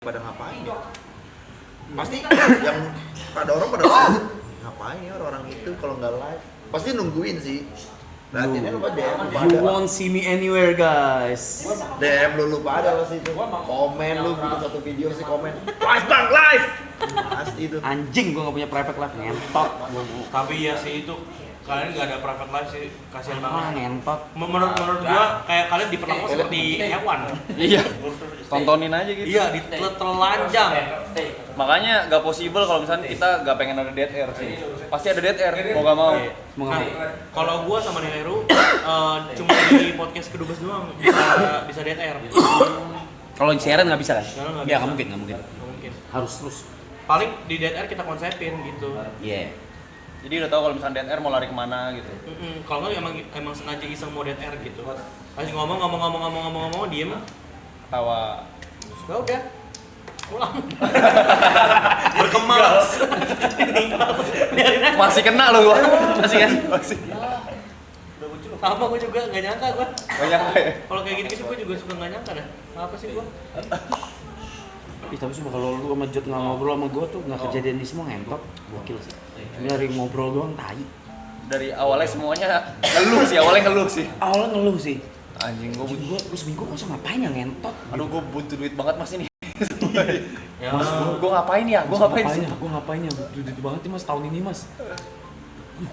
pada ngapain ya? Pasti yang pada orang ngapain ya orang-orang itu kalau nggak live? Pasti nungguin sih. Berarti lupa DM lu You won't see me anywhere, guys. DM lu lupa ada pasti itu. Komen lu bikin satu video sih komen. Live bang live. Pasti itu. Anjing, gua nggak punya private life, ngentot. Tapi ya sih itu kalian nggak ada private life sih, kasihan Ah, banget. ngentot. Menurut gua kayak kalian diperlakukan seperti hewan. Iya. Tontonin aja gitu. Iya, ditelanjang. Makanya gak possible kalau misalnya kita gak pengen ada dead air sih. Pasti ada dead air, mau gak mau. Nah, kalau gua sama Heru cuma di podcast kedubes doang bisa dead air. Kalau siaran nggak bisa kan? Siaran nggak Ya bisa. nggak mungkin. Nggak mungkin. Harus terus. Paling di dead air kita konsepin gitu. Iya. Jadi udah tahu kalau misalnya dead air mau lari kemana gitu. Kalau nggak emang sengaja iseng mau dead air gitu. Pas ngomong diem. Tawa. Ya udah. Pulang. Berkembang. Masih kena loh gua. Masih kan? Masih. Sama gue juga nggak nyangka gue. Banyak ya. Kalau kayak gitu gue juga suka nggak nyangka dah. Apa sih gue? Ih, tapi cuma kalau lu sama Jod nggak ngobrol sama gua tuh nggak kejadian di semua ngentot. Gokil sih. Cuma dari ngobrol doang tai. Dari awalnya semuanya ngeluh sih. Awalnya ngeluh sih. Anjing gua Anjing gua seminggu masa ngapain ya ngentot? Aduh gua butuh duit banget mas ini. Ya. Mas, gua ngapain ya? Gua ngapain sih? Gua ngapain ya? Butuh duit banget nih mas tahun ini mas.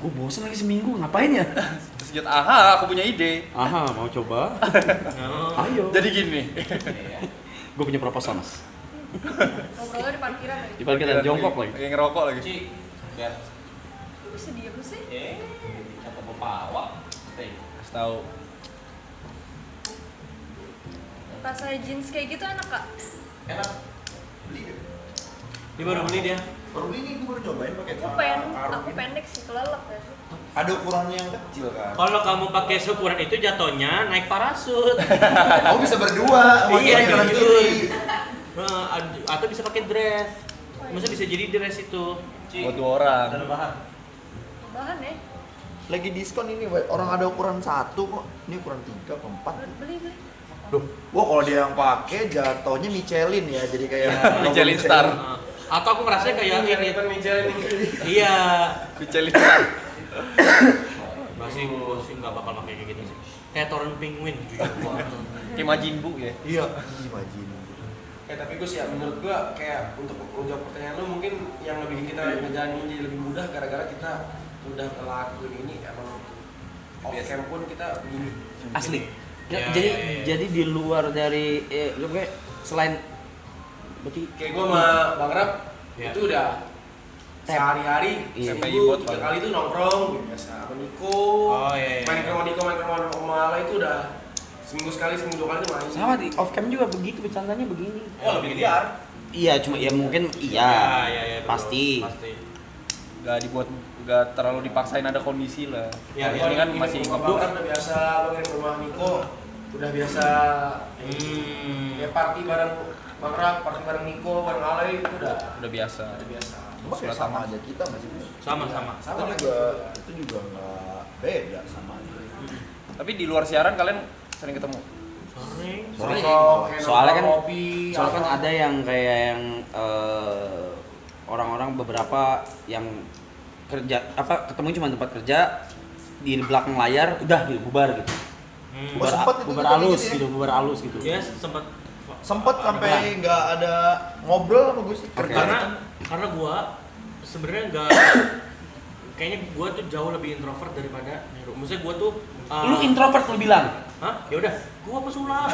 Gua bosan lagi seminggu ngapain ya? Terus Jod, aha aku punya ide. Aha, mau coba? Ayo. Jadi gini. Gua punya proposal mas. Ngobrolnya di parkiran lagi. Di parkiran jongkok lagi. Kayak ngerokok lagi. Lu bisa diem sih? Kasih tahu. Rasa jeans kayak gitu enak kak? Enak. Beli gak? Dia baru beli dia. Baru beli nih gue baru cobain pakai Aku pendek sih, kelelep ya sih. Ada ukurannya yang kecil kan. Kalau kamu pakai seukuran itu jatuhnya naik parasut. Kamu bisa berdua. sama Iya, dia kanan jujur. kiri. Nah, atau bisa pakai dress. Masa bisa jadi dress itu. Buat 2 orang. Bahan ya? Lagi diskon ini, Boy. Orang ada ukuran 1 kok. Ini ukuran 3 ke 4. Beli. Duh, wah kalau dia yang pakai jatuhnya Michelin ya, jadi kayak Michelin Star. Nah, atau aku merasa kayak ini. Iya. Michelin Star. Masih gue sih nggak bakal pakai kayak gitu sih. Kayak Torrent Penguin jujur gua. Kayak Majin Buu ya. Iya. Imagine. Tapi gue sih ya menurut gue kayak untuk menjawab pertanyaan lu mungkin yang lebih kita ngejalanin jadi lebih mudah gara-gara kita udah ngelakuin ini emang off cam pun kita begini. Asli. Ya, jadi ya. jadi di luar dari lu kayak selain berarti Kayak gue sama Bang Rap Ya. itu udah sehari-hari Iya. seminggu 3 kali itu nongkrong biasa sama Niko. Oh, iya. Main ke rumah Niko, main ke rumah Om Ala itu udah seminggu sekali, seminggu 2 kali itu main. sama di off cam juga begitu bercandanya begini. Oh lebih liar. Iya cuma ya mungkin iya. Betul. Pasti. Gak terlalu dipaksain ada kondisi lah. Ya, ini kan masih Bang Rap udah biasa main ke rumah Niko, udah biasa ya party bareng Bang Rap, party bareng Niko, bareng Ale itu udah biasa. biasa. Emang ya sama aja kita masih Sama. itu juga nggak beda sama aja. Tapi di luar siaran kalian sering ketemu? Sering. Soalnya kan kopi, soalnya kan ada yang kayak yang orang-orang beberapa yang kerja ketemu cuma tempat kerja di belakang layar udah gitu bubar gitu. Oh, sempet itu Bubar kita halus gitu ya? gitu, bubar halus gitu. Ya sempat Sempet sampai nggak ada ngobrol sama gue sih kerjaan. karena gua sebenarnya nggak kayaknya gua tuh jauh lebih introvert daripada Heru. Maksudnya gua tuh Lu introvert lu bilang. hah? Ya udah, gua pesulap.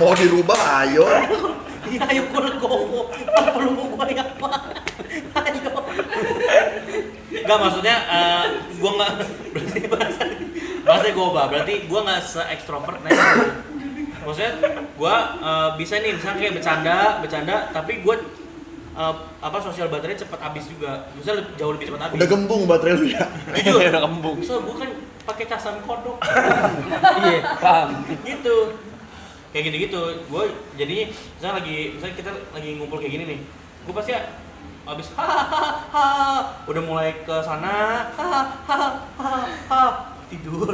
Mau dirubah ayo. Iya, ayo gua legowo. Apa lu mau gua apa? Ayo. Enggak maksudnya gua enggak berarti bahasa gua ubah. Berarti gua enggak se-extrovert maksudnya gua bisa nih misalnya kayak bercanda tapi gua sosial baterainya cepat habis juga. Misalnya jauh lebih cepat habis. Udah gembung baterai lu ya. Jujur. Udah kembung. So, gua kan pakai casan kodok. Iya, paham. Gitu. Kayak gitu-gitu. Gua jadinya misalnya kita lagi ngumpul kayak gini nih. Gua pasti habis hahaha udah mulai ke sana hahaha tidur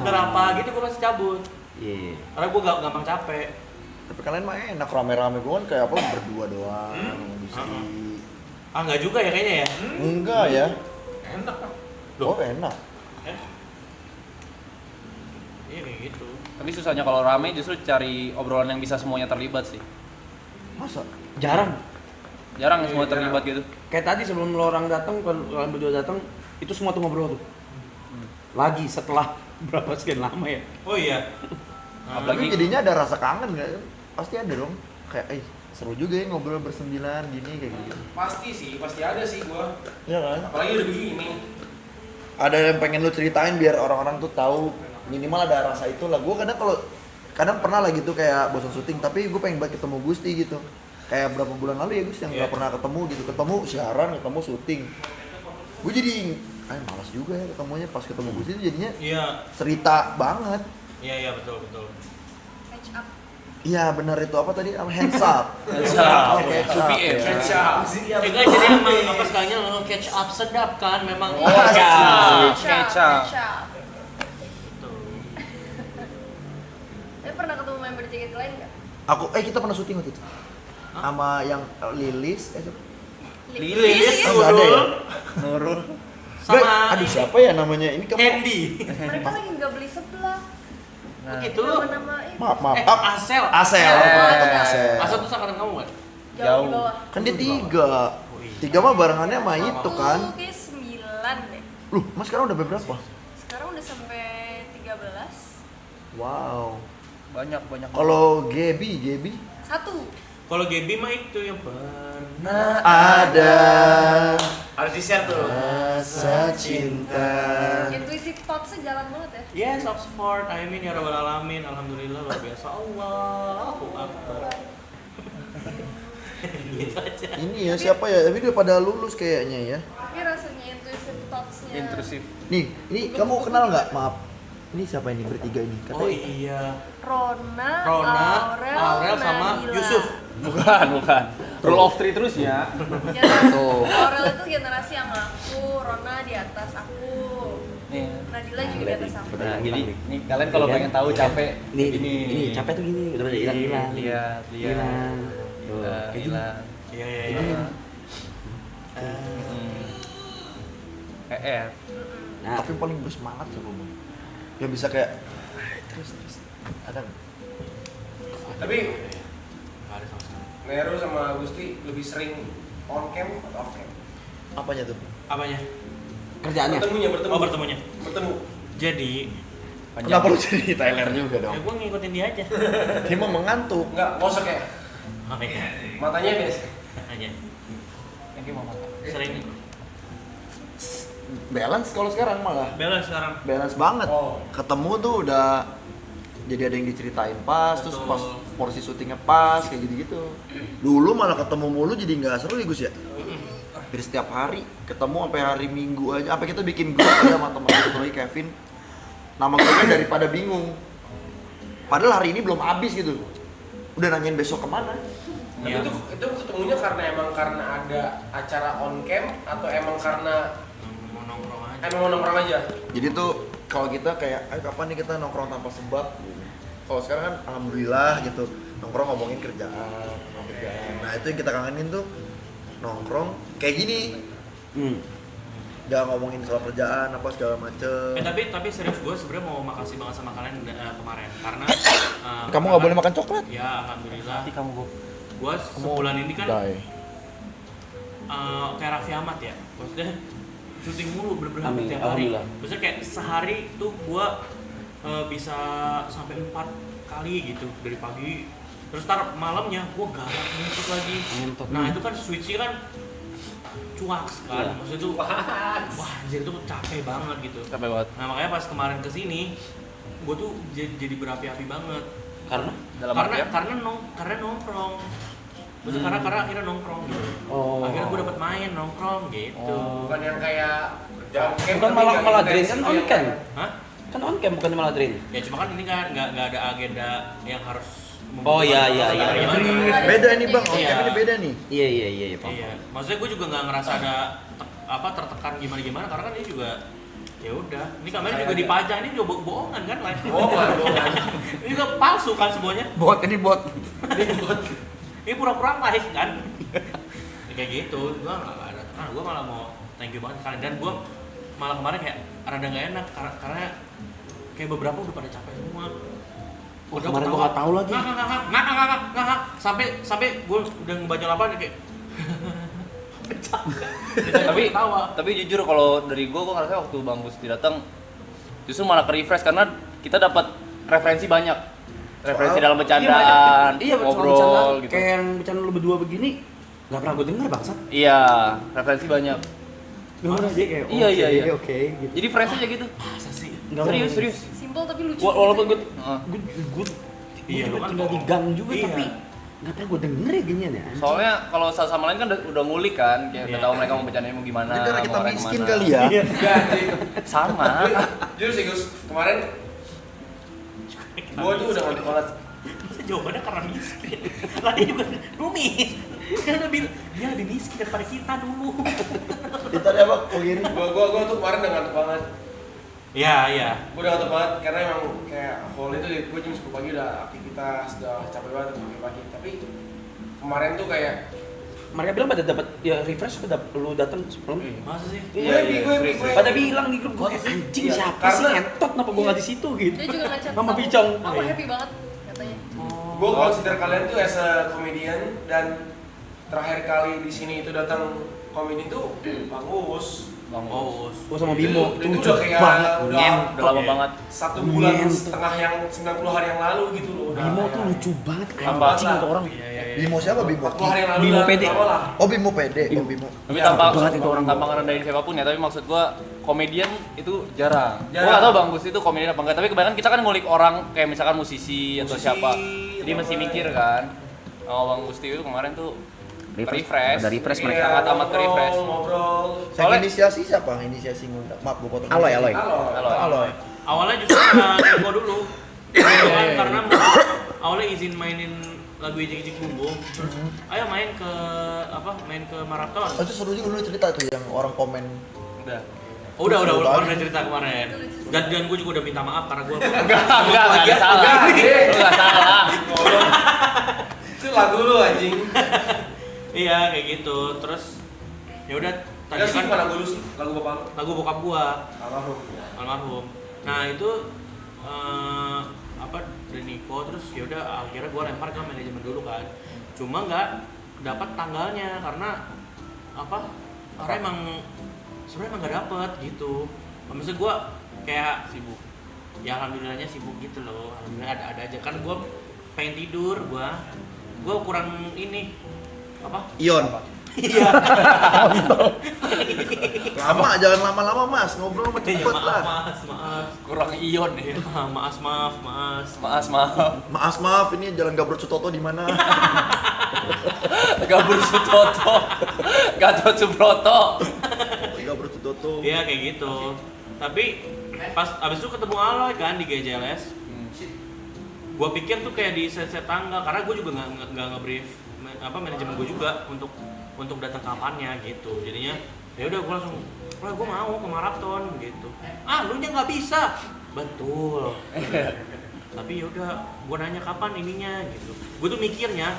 ntar apa gitu gue pasti cabut Iya. karena gue gampang capek. Tapi kalian mah enak rame-rame, gue kan kayak apa berdua doang sama Gusti. Enggak juga ya kayaknya ya. Enggak ya. Enak lah. Oh enak. Iya kayak gitu. Tapi susahnya kalau rame justru cari obrolan yang bisa semuanya terlibat sih. Masa? Jarang. Jarang semua terlibat gitu. Kayak tadi sebelum lo orang datang, kalau kalian berdua datang, itu semua tuh ngobrol tuh. Lagi setelah berapa sekian lama ya? Oh iya. Tapi jadinya ada rasa kangen nggak? Pasti ada dong. Kayak seru juga ya ngobrol bersembilan gini kayak gitu. Pasti ada sih gua. Iya kan? Apalagi udah begini. Ada yang pengen lu ceritain biar orang-orang tuh tahu minimal ada rasa itu lah. Gue kadang pernah lah gitu kayak bosan syuting, tapi gue pengen banget ketemu Gusti gitu. Kayak berapa bulan lalu ya Gus yang nggak pernah ketemu gitu, ketemu siaran, ketemu syuting. Gue jadi malas juga ya ketemunya, pas ketemu Gusti itu jadinya Iya. cerita banget. Iya betul. Catch up. Iya benar itu apa tadi? Hands up. Hands up. Oh, catch up. UPM. ya. Catch up. Enggak jadi emang apa sekalinya lo catch up sedap kan memang. Oh, catch up. Catch up. Gitu. Tapi pernah ketemu member JKT lain nggak? Kita pernah syuting waktu itu. Sama yang Lilis, Lilis, nggak ada ya? Nurul. Sama Aduh siapa ya namanya? Ini kamu Andy. Mereka lagi nggak beli sebelah. Begitu. Nama-nama ini. maaf. Asel. Asel, pernah ketemu Asel. Asel tuh angkatan kamu kan? Jauh di bawah. Kan dia 3 mah barengannya sama itu kan. Aku kayak 9 deh. Loh, Mas sekarang udah berapa? Sekarang udah sampai 13. Wow. Banyak. Kalau Gaby 1. Kalau Gaby mah itu yang pernah ada harus di-share tuh. rasa cinta. Intuitive thoughts-nya jalan banget ya. Yes, Oxford. Amin ya rabbal alamin. Alhamdulillah luar biasa. Allahu akbar. Gitu aja. Ini ya siapa ya? Tapi udah pada lulus kayaknya ya. Tapi rasanya intuitive thoughts-nya. Intrusif. Nih, ini kamu kenal nggak? Maaf. Ini siapa ini bertiga ini? Oh Katanya iya. Rona, Aurel sama Nabila. Yusuf. Bukan. Rule of three terus ya. Tuh. Aurel itu generasi yang aku, Rona di atas aku. Nih. Nadila juga di atas aku. Nah, jadi nih kalian kalau pengen tahu capek Ini capek tuh gini, udah hilang. Lihat. Tuh, kayak gini. Iya. Nah, tapi yang paling bersemangat sama gue. Yang bisa kayak terus. Ada nggak? Tapi Nggak ada sama sekali. Nero sama Gusti lebih sering on cam atau off cam? Apanya tuh? Apanya? kerjaannya. Bertemunya. Bertemu. Jadi, Kenapa lu jadi Tyler juga ya dong? gue ngikutin dia aja. Dia mau mengantuk. Enggak, ngosok ya. Oh iya. Matanya biasa. Aja. Yang gimana? Sering Balance kalau sekarang malah. balance sekarang. Balance banget. Oh. Ketemu tuh udah jadi ada yang diceritain pas, terus Betul. pas porsi syutingnya pas kayak gitu-gitu. Dulu malah ketemu mulu jadi nggak seru ya Gus ya. Hampir setiap hari ketemu sampai hari Minggu aja. Sampai kita bikin grup ya sama teman kita Roy Kevin. Nama grupnya daripada bingung. Padahal hari ini belum habis gitu. Udah nanyain besok kemana? Tapi Iya. itu ketemunya karena ada acara on cam atau emang karena Mau nongkrong aja. emang mau nongkrong aja? Jadi tuh kalau kita kayak, ayo kapan nih kita nongkrong tanpa sebab? Kalau sekarang kan alhamdulillah gitu, nongkrong ngomongin kerjaan. Nah itu yang kita kangenin tuh nongkrong kayak gini, gak ngomongin soal kerjaan apa segala macem. Tapi serius gue sebenarnya mau makasih banget sama kalian kemarin karena Kamu nggak boleh makan coklat? Ya alhamdulillah. Nanti kamu Gue sebulan ini kan Die. kayak Raffi Ahmad ya, maksudnya syuting mulu bener-bener Amin, hampir tiap hari. alhamdulillah. Maksudnya kayak sehari tuh gue bisa sampai 4 kali gitu dari pagi. Terus ntar malamnya gue garap ngentot lagi. Ngentot. Nah itu kan switch-nya kan cuaks kan, Iya. maksudnya tuh wah anjir itu capek banget gitu. capek banget. Nah makanya pas kemarin kesini, gue tuh jadi berapi-api banget. Karena Dalam artian? Karena nongkrong. Maksudnya karena akhirnya nongkrong gitu. Oh. Akhirnya gue dapet main nongkrong gitu. Bukan yang kayak on cam Bukan tapi malah- nggak malah intens drain kan itu on yang cam. kayak- Hah? kan on cam bukan malah drain. Ya cuma kan ini kan nggak ada agenda yang harus. Oh, iya, iya, membuat iya. gimana. Beda nih bang, on Iya. cam ini beda nih. Iya, Pak. Iya. Maksudnya gue juga nggak ngerasa ada tertekan gimana karena kan ini juga Ya udah, ini kamera juga dipajang, ini juga bohongan kan live. Bohongan. Ini juga palsu kan semuanya. Ini bot. Ini pura-pura live kan. Ya, kayak gitu, gua nggak ada tekanan, gua malah mau thank you banget kalian dan gua malah kemarin kayak rada nggak enak karena kayak beberapa udah pada capek semua. Udah Kemarin gua nggak tahu lagi. Nggak. Sampai gua udah ngebaca lapangan kayak Tapi jujur kalau dari gua ngerasa waktu Bang Gusti datang justru malah ke refresh karena kita dapat referensi banyak. Referensi dalam bercandaan, Iya, ngobrol gitu. Kayak yang bercanda lu berdua begini, nggak pernah gue denger bangsat. Iya, referensi banyak. Denger aja kayak Iya. oke gitu. Jadi fresh aja gitu. masa sih? Nggak Serius, serius. Simple tapi lucu. Walaupun gue Heeh. Iya, lu juga kan tinggal di gang juga Iya. tapi nggak pernah gue denger ya ginian ya. Soalnya kalau satu sama lain kan udah ngulik kan, kayak udah Iya. tahu mereka mau bercandanya mau gimana. Ini karena kita mau miskin kemana. kali ya. Enggak anjing. Sama. Jujur sih Gus, kemarin gua tuh udah ngantuk banget. Masa jawabannya karena miskin? Lah dia juga numis. Dia lebih miskin daripada kita dulu. Kita ada apa? Oh gini. Gua tuh kemarin udah ngantuk banget. Iya. Gue udah ngantuk banget karena emang kayak hall itu gue jam 10 pagi udah aktivitas, udah capek banget pagi-pagi. Tapi kemarin tuh kayak Mereka bilang pada dapat ya refresh pada lu datang sebelum. Masa sih? Iya, gue Pada bilang di grup gue kayak anjing Iya, siapa karena- sih ngentot kenapa gue nggak di situ gitu. Dia juga ngechat. Mama aku- Picong. Aku happy banget katanya. gue consider kalian tuh as a comedian dan terakhir kali di sini itu datang komedi tuh bagus. Bang Oh, Gue sama Bimo Itu lucu udah kayak banget. udah lama Iya. banget. 1 bulan Ngentot. setengah yang 90 hari yang lalu gitu loh. Udah Bimo kayak tuh lucu banget Tambah anjing lah. itu orang. Iya. Bimo siapa Bimo? 40 hari yang lalu Bimo udah pede. lama lah. Oh Bimo pede. Oh Bimo. Tapi Ya, tanpa banget itu orang. tanpa ngerendahin siapapun ya, tapi maksud gua komedian itu jarang. Gua Jarang. nggak tahu Bang Gusti itu komedian apa enggak, tapi kebanyakan kita kan ngulik orang kayak misalkan musisi atau Musisi, siapa. Jadi atau mesti apa. mikir kan. Oh Bang Gusti itu kemarin tuh refresh. Ada refresh Iya, mereka. Sangat amat refresh. ngobrol. Yang Soalnya- inisiasi siapa? Yang inisiasi ngundang. Maaf, gue potong. Aloy. Halo. Aloy. Awalnya justru Eko dulu. Karena awalnya izin mainin lagu Ijik-Ijik Bumbung. Terus ayo main ke maraton. Oh, itu seru juga dulu cerita tuh yang orang komen. Udah. Oh, udah Seru banget. udah cerita kemarin. Dan gue juga udah minta maaf karena gue Enggak ada salah. Lu enggak salah. Itu lagu lu anjing. Iya kayak gitu. Terus ya udah tadi Enggak sih, kan bukan lagu lu sih, lagu bapak lu. lagu bokap gua Almarhum. almarhum. Nah itu dari Niko terus ya udah akhirnya gua lempar ke manajemen dulu kan. Cuma nggak dapat tanggalnya karena karena emang sebenarnya nggak dapet gitu. Maksudnya gua kayak Sibuk. ya alhamdulillahnya sibuk gitu loh. Alhamdulillah ada aja kan gua pengen tidur gua kurang ini Ion. iya Lama, jangan lama-lama mas. Ngobrol sama cepet lah. maaf Kurang ion ya. maaf Maaf, ini jalan Gabrot Sutoto di mana? Gabur Sutoto. Gatot Subroto. Gabrot Sutoto. iya kayak gitu tapi pas abis itu ketemu Aloy kan di GJLS gua pikir tuh kayak di set tanggal karena gua juga nggak nge-brief manajemen gua juga untuk datang kapannya gitu jadinya ya udah gua langsung gua mau ke maraton gitu lu nya nggak bisa betul tapi yaudah gua nanya kapan ininya gitu gua tuh mikirnya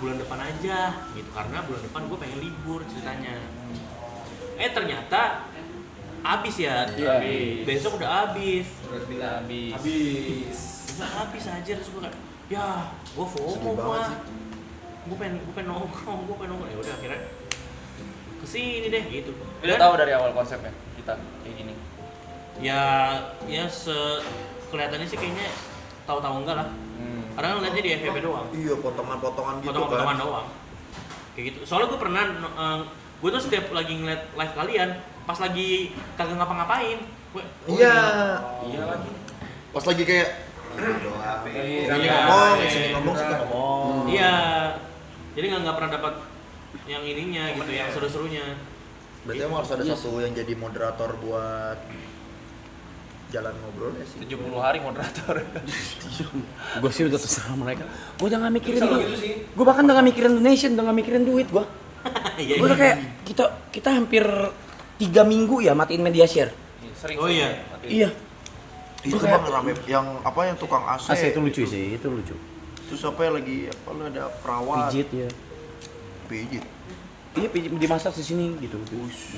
bulan depan aja gitu karena bulan depan gua pengen libur ceritanya ternyata habis ya. Iya. Besok udah habis. Habis. Besok habis aja terus gue kayak ya gue FOMO Sedih banget sih. gue pengen nongkrong ya udah akhirnya kesini deh gitu. Udah tahu dari awal konsepnya kita kayak gini. Ya kelihatannya sih kayaknya tahu-tahu enggak lah. Karena kan lihatnya di FYP doang. Iya, potongan-potongan gitu Potongan-potongan kan. doang. Kayak gitu. Soalnya gue pernah gue tuh setiap lagi ngeliat live kalian pas lagi kagak ngapa-ngapain. Iya. Iya lagi. Pas lagi kayak doang. Ini Iya, ngomong, iya, sini iya. ngomong, sini ngomong. Iya. Jadi nggak pernah dapat yang ininya gitu, yang seru-serunya. Berarti emang harus ada satu yang jadi moderator buat jalan ngobrol ya sih. 70 hari moderator. Gue sih udah terserah mereka. Gue udah gak mikirin Bisa lo duit. gitu sih. Gue bahkan udah gak mikirin donation, udah gak mikirin duit gue. Iya. Gue udah kayak kita hampir 3 minggu ya matiin media share. sering. Oh iya. Matiin. Iya. Itu bang rame yang apa yang tukang AC. AC itu lucu sih, itu lucu. Terus apa yang lagi apa lu ada perawat. Pijit ya. Pijit. Iya, pijit dimasak di sini gitu.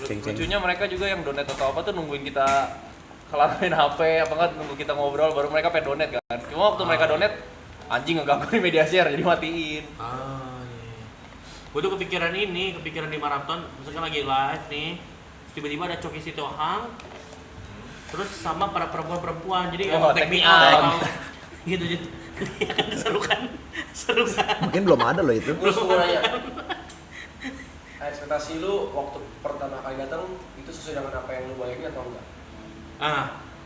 Ceng-ceng. Lucunya mereka juga yang donate atau apa tuh nungguin kita kelar main HP apa enggak nunggu kita ngobrol baru mereka pengen donate kan. Cuma waktu mereka donate anjing ngeganggu di media share jadi matiin. Gue tuh kepikiran di maraton, misalkan lagi live nih, terus tiba-tiba ada Choky Sitohang, terus sama para perempuan-perempuan, jadi Oh, take me take me out. out, gitu. Ya kan seru kan? Mungkin belum ada loh itu. Terus gue nanya, ekspektasi lu waktu pertama kali datang itu sesuai dengan apa yang lu bayangin atau enggak?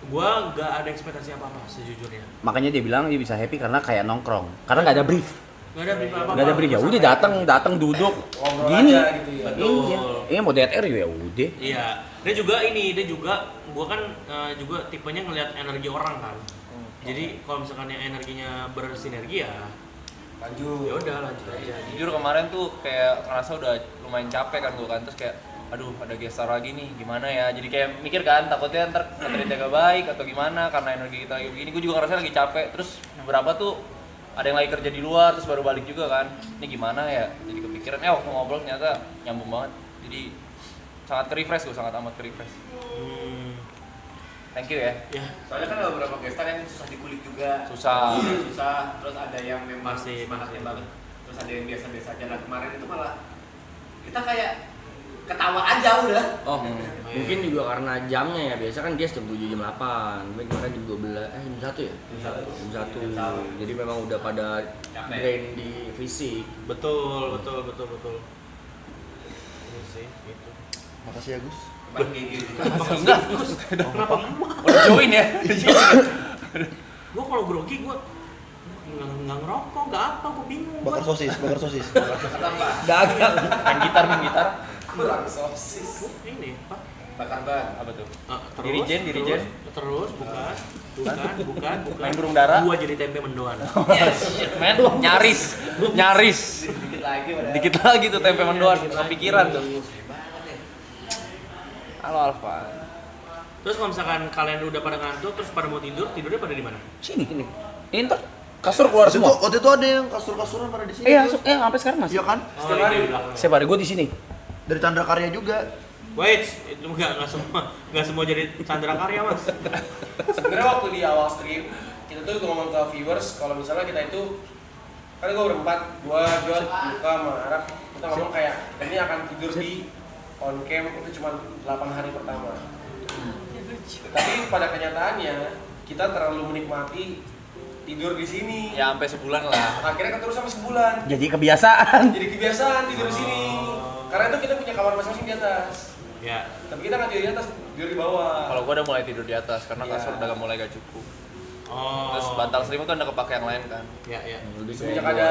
Gue gak ada ekspektasi apa-apa sejujurnya. Makanya dia bilang dia bisa happy karena kayak nongkrong. Karena nggak ada brief. Gak ada brief apa-apa. Nggak ada brief ya. Udah datang duduk Ngobrol gini. aja gitu ya. Betul. Iya. Iya mau DTR ya udah. Iya, dia juga gue kan juga tipenya ngelihat energi orang kan. Jadi kalau misalkan yang energinya bersinergi ya Lanjut. ya udah lanjut aja. Jujur kemarin tuh kayak ngerasa udah lumayan capek kan gue kan terus kayak aduh ada gestar lagi nih gimana ya jadi kayak mikir kan takutnya ntar materinya gak baik atau gimana karena energi kita lagi begini gue juga ngerasa lagi capek terus beberapa tuh ada yang lagi kerja di luar terus baru balik juga kan ini gimana ya jadi kepikiran waktu ngobrol ternyata nyambung banget jadi sangat ke-refresh gue sangat amat ke-refresh. Thank you ya. Ya Soalnya kan ada beberapa gestar yang susah dikulik juga. Susah. Terus ada yang memang Pasti. banget. Terus ada yang biasa-biasa aja. Nah kemarin itu malah kita kayak ketawa aja udah. Oh, mungkin juga karena jamnya ya. Biasa kan dia jam 7 jam 8. Baik kemarin jam 12 jam 1 ya? Jam 1. Jadi memang udah pada drain di fisik. betul. Ini sih gitu. Makasih ya Gus. Bang gigi. Enggak. Kenapa Udah join ya. gue kalau grogi gue nggak ngerokok, nggak apa, gue bingung. Bakar sosis. Dagang. Main gitar. Kurang sosis. Ini apa? Bakar ban. Apa tuh? Terus, Dirijen. Terus, bukan. Main burung dara. Gua jadi tempe mendoan. Men, nyaris. Dikit lagi tuh tempe mendoan kepikiran tuh. Halo Alfa. Terus kalau misalkan kalian udah pada ngantuk, terus pada mau tidurnya pada di mana? Sini. Ini ntar kasur keluar semua. Waktu itu ada yang kasur-kasuran pada di sini. Iya, Gus. sampai sekarang masih. Iya kan? Oh, ini di belakang. Siapa ada gue di sini. Dari Chandra Karya juga. Wait, itu nggak semua jadi Chandra Karya mas. Sebenarnya waktu di awal stream kita tuh ngomong ke viewers kalau misalnya kita itu kan gue berempat, gua Jod, Luka, sama Arab kita ngomong kayak ini akan tidur di on cam itu cuma 8 hari pertama. Tapi pada kenyataannya kita terlalu menikmati tidur di sini. Ya sampai sebulan lah. Akhirnya kan terus sampai sebulan. Jadi kebiasaan. Jadi kebiasaan tidur di sini. Karena itu kita punya kamar masing-masing di atas. Ya. Tapi kita nggak tidur di atas, tidur di bawah. Kalau gua udah mulai tidur di atas karena Iya. kasur udah mulai gak cukup. Oh. Terus bantal selimut kan udah kepake yang lain kan. Ya. Semenjak ada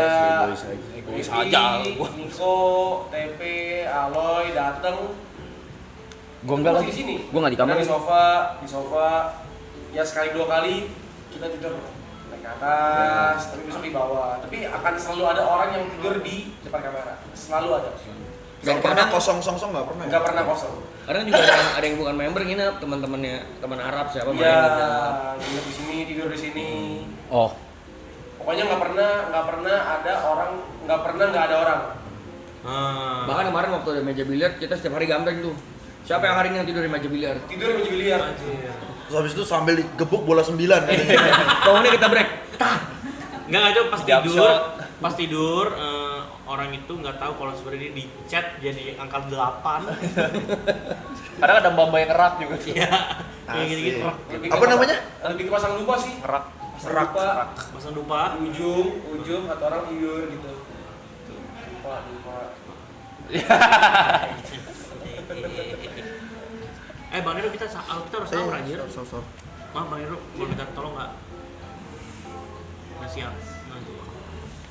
Egois Vivi, aja gua. Niko, TP, Aloy dateng. Gue enggak Masih lagi. di sini. Gue enggak di kamar. Kita di sofa. Ya sekali 2 kali kita tidur naik ke atas, tapi besok di bawah. Tapi akan selalu ada orang yang tidur di depan kamera. Selalu ada. Gak pernah kosong-song nggak pernah. Nggak pernah kosong. Karena juga ada yang bukan member nginep, teman-temannya, teman Arab siapa main Iya, nginep. tidur di sini, tidur di sini. Oh, Pokoknya nggak pernah ada orang, nggak ada orang. Bahkan kemarin waktu ada meja biliar kita setiap hari gambling tuh. Siapa yang hari ini yang tidur di meja biliar? Tidur di meja biliar. Terus habis itu sambil digebuk bola 9. Bangunnya kita break. Nggak ada pas Jump tidur. shot. Pas tidur orang itu nggak tahu kalau sebenarnya di chat jadi angka 8. Kadang ada mbak-mbak yang kerak juga. Iya. Kayak gini-gini. Lebih Apa ke pasang- namanya? Lebih ke pasang dupa sih. Kerak. Pasang dupa. Pasang dupa. Ujung satu orang tidur gitu. Dupa. Bang Heru kita harus sahur anjir. Sahur. Maaf Bang Heru, mau minta tolong nggak? Nggak siap.